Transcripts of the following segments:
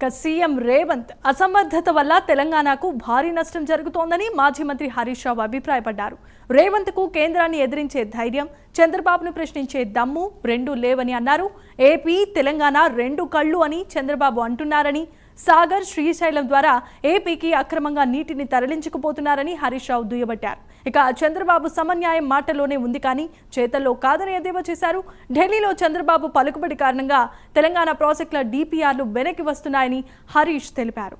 ఇక సీఎం రేవంత్ అసమర్థత వల్ల తెలంగాణకు భారీ నష్టం జరుగుతోందని మాజీ మంత్రి హరీష్ రావు అభిప్రాయపడ్డారు. రేవంత్కు కేంద్రాన్ని ఎదిరించే ధైర్యం, చంద్రబాబును ప్రశ్నించే దమ్ము రెండూ లేవని అన్నారు. ఏపీ తెలంగాణ రెండు కళ్ళు అని చంద్రబాబు అంటున్నారని, సాగర్ శ్రీశైలం ద్వారా ఏపీకి అక్రమంగా నీటిని తరలించుకుపోతున్నారని హరీష్ రావు దుయ్యబట్టారు. ఇక చంద్రబాబు సమన్యాయం మాటలోనే ఉంది కానీ చేతల్లో కాదని ఎద్దేవా చేశారు. ఢిల్లీలో చంద్రబాబు పలుకుబడి కారణంగా తెలంగాణ ప్రాజెక్టుల డిపిఆర్లు వెనక్కి వస్తున్నాయని హరీష్ తెలిపారు.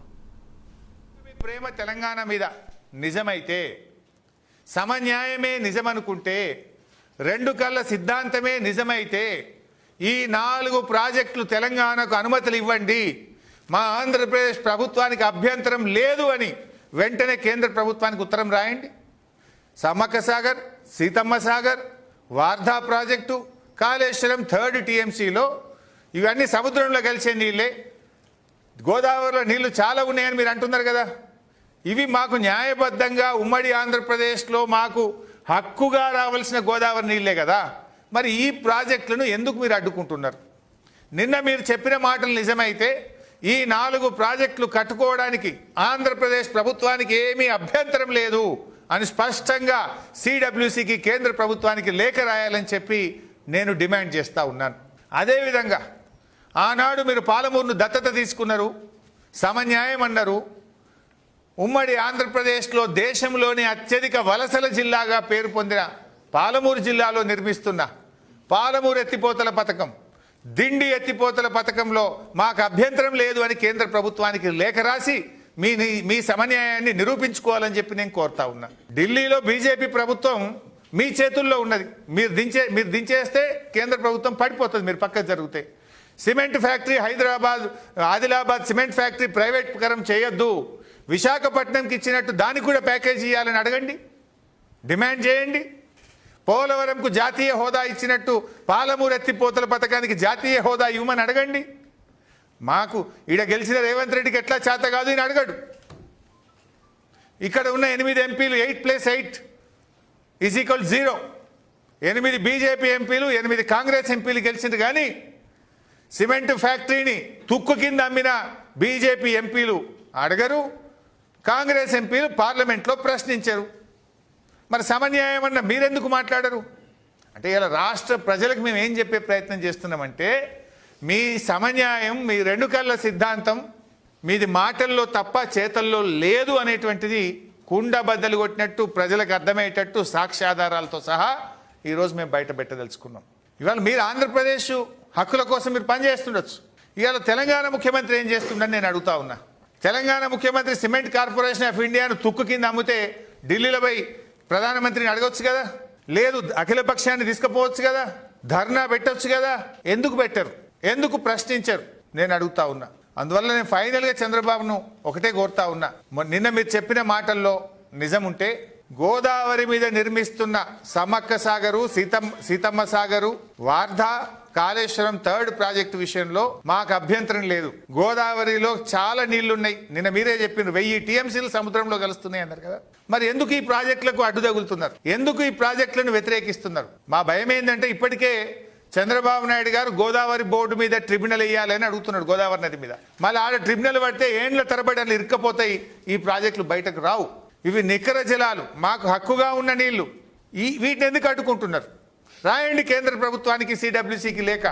ప్రేమ తెలంగాణ మీద నిజమైతే, సమన్యాయమే నిజమనుకుంటే, రెండు కళ్ళ సిద్ధాంతమే నిజమైతే, ఈ 4 ప్రాజెక్టులు తెలంగాణకు అనుమతులు ఇవ్వండి, మా ఆంధ్రప్రదేశ్ ప్రభుత్వానికి అభ్యంతరం లేదు అని వెంటనే కేంద్ర ప్రభుత్వానికి ఉత్తరం రాయండి. సమ్మక్క సాగర్, సీతమ్మ సాగర్, వార్ధా ప్రాజెక్టు, కాళేశ్వరం 3rd TMCలో ఇవన్నీ సముద్రంలో కలిసే నీళ్ళే. గోదావరిలో నీళ్లు చాలా ఉన్నాయని మీరు అంటున్నారు కదా. ఇవి మాకు న్యాయబద్ధంగా ఉమ్మడి ఆంధ్రప్రదేశ్లో మాకు హక్కుగా రావాల్సిన గోదావరి నీళ్ళే కదా. మరి ఈ ప్రాజెక్టులను ఎందుకు మీరు అడ్డుకుంటున్నారు? నిన్న మీరు చెప్పిన మాటలు నిజమైతే ఈ 4 ప్రాజెక్టులు కట్టుకోవడానికి ఆంధ్రప్రదేశ్ ప్రభుత్వానికి ఏమీ అభ్యంతరం లేదు అని స్పష్టంగా CWCకి కేంద్ర ప్రభుత్వానికి లేఖ రాయాలని చెప్పి నేను డిమాండ్ చేస్తూ ఉన్నాను. అదేవిధంగా ఆనాడు మీరు పాలమూరును దత్తత తీసుకున్నారు, సమన్యాయం అన్నారు. ఉమ్మడి ఆంధ్రప్రదేశ్లో దేశంలోని అత్యధిక వలసల జిల్లాగా పేరు పొందిన పాలమూరు జిల్లాలో నిర్మిస్తున్న పాలమూరు ఎత్తిపోతల పథకం, దిండి ఎత్తిపోతల పథకంలో మాకు అభ్యంతరం లేదు అని కేంద్ర ప్రభుత్వానికి లేఖ రాసి మీ సమన్యాయాన్ని నిరూపించుకోవాలని చెప్పి నేను కోరుతా ఉన్నా. ఢిల్లీలో బీజేపీ ప్రభుత్వం మీ చేతుల్లో ఉన్నది. మీరు దించేస్తే కేంద్ర ప్రభుత్వం పడిపోతుంది, మీరు పక్కకు జరిగితే. Cement factory Hyderabad, Adilabad cement factory ప్రైవేటీకరణ చేయొద్దు, విశాఖపట్నంకి ఇచ్చినట్టు దానికి కూడా ప్యాకేజీ ఇవ్వాలని అడగండి, డిమాండ్ చేయండి. పోలవరంకు జాతీయ హోదా ఇచ్చినట్టు పాలమూరు ఎత్తిపోతల పథకానికి జాతీయ హోదా ఇవ్వమని అడగండి. మాకు ఈడ గెలిచిన రేవంత్ రెడ్డికి ఎట్లా చేత కాదు ఈయన అడగడు. ఇక్కడ ఉన్న 8 ఎంపీలు 8+8 = 0. 8 బీజేపీ ఎంపీలు, 8 కాంగ్రెస్ ఎంపీలు గెలిచింది. కానీ సిమెంట్ ఫ్యాక్టరీని తుక్కు కింద అమ్మిన బీజేపీ ఎంపీలు అడగరు, కాంగ్రెస్ ఎంపీలు పార్లమెంట్లో ప్రశ్నించరు. మరి సమన్యాయం అన్న మీరెందుకు మాట్లాడరు? అంటే ఇలా రాష్ట్ర ప్రజలకు మేము ఏం చెప్పే ప్రయత్నం చేస్తున్నామంటే, మీ సమన్యాయం, మీ రెండు కళ్ళ సిద్ధాంతం మీది మాటల్లో తప్ప చేతల్లో లేదు అనేటువంటిది కుండ బద్దలు కొట్టినట్టు ప్రజలకు అర్థమయ్యేటట్టు సాక్ష్యాధారాలతో సహా ఈరోజు మేము బయట పెట్టదలుచుకున్నాం. ఇవాళ మీరు ఆంధ్రప్రదేశ్ హక్కుల కోసం మీరు పనిచేస్తుండొచ్చు. ఇవాళ తెలంగాణ ముఖ్యమంత్రి ఏం చేస్తుండని నేను అడుగుతా ఉన్నా. తెలంగాణ ముఖ్యమంత్రి సిమెంట్ కార్పొరేషన్ ఆఫ్ ఇండియాను తుక్కు కింద అమ్మితే ఢిల్లీలో పోయి ప్రధానమంత్రిని అడగొచ్చు కదా, లేదు అఖిల పక్షాన్ని తీసుకుపోవచ్చు కదా, ధర్నా పెట్టొచ్చు కదా. ఎందుకు పెట్టరు? ఎందుకు ప్రశ్నించరు? నేను అడుగుతా ఉన్నా. అందువల్ల నేను ఫైనల్గా చంద్రబాబును ఒకటే కోరుతా ఉన్నా, నిన్న మీరు చెప్పిన మాటల్లో నిజం ఉంటే గోదావరి మీద నిర్మిస్తున్న సమ్మక్క సాగరు, సీతమ్మ సాగరు, వార్ధా, కాళేశ్వరం 3rd ప్రాజెక్టు విషయంలో మాకు అభ్యంతరం లేదు. గోదావరిలో చాలా నీళ్లున్నాయి. నిన్న మీరే చెప్పినారు 1000 TMCలు సముద్రంలో కలుస్తున్నాయి అన్నారు కదా. మరి ఎందుకు ఈ ప్రాజెక్టులకు అడ్డు తగులుతున్నారు? ఎందుకు ఈ ప్రాజెక్టులను వ్యతిరేకిస్తున్నారు? మా భయం ఏంటంటే ఇప్పటికే చంద్రబాబు నాయుడు గారు గోదావరి బోర్డు మీద ట్రిబ్యునల్ వేయాలని అడుగుతున్నాడు, గోదావరి నది మీద. మళ్ళీ ఆడ ట్రిబ్యునల్ పడితే ఏండ్ల తరబడి అలా ఇరుక్కపోతాయి, ఈ ప్రాజెక్టులు బయటకు రావు. ఇవి నికర జలాలు, మాకు హక్కుగా ఉన్న నీళ్లు. వీటిని ఎందుకు అడ్డుకుంటున్నారు? రాయండి కేంద్ర ప్రభుత్వానికి, CWCకి లేక.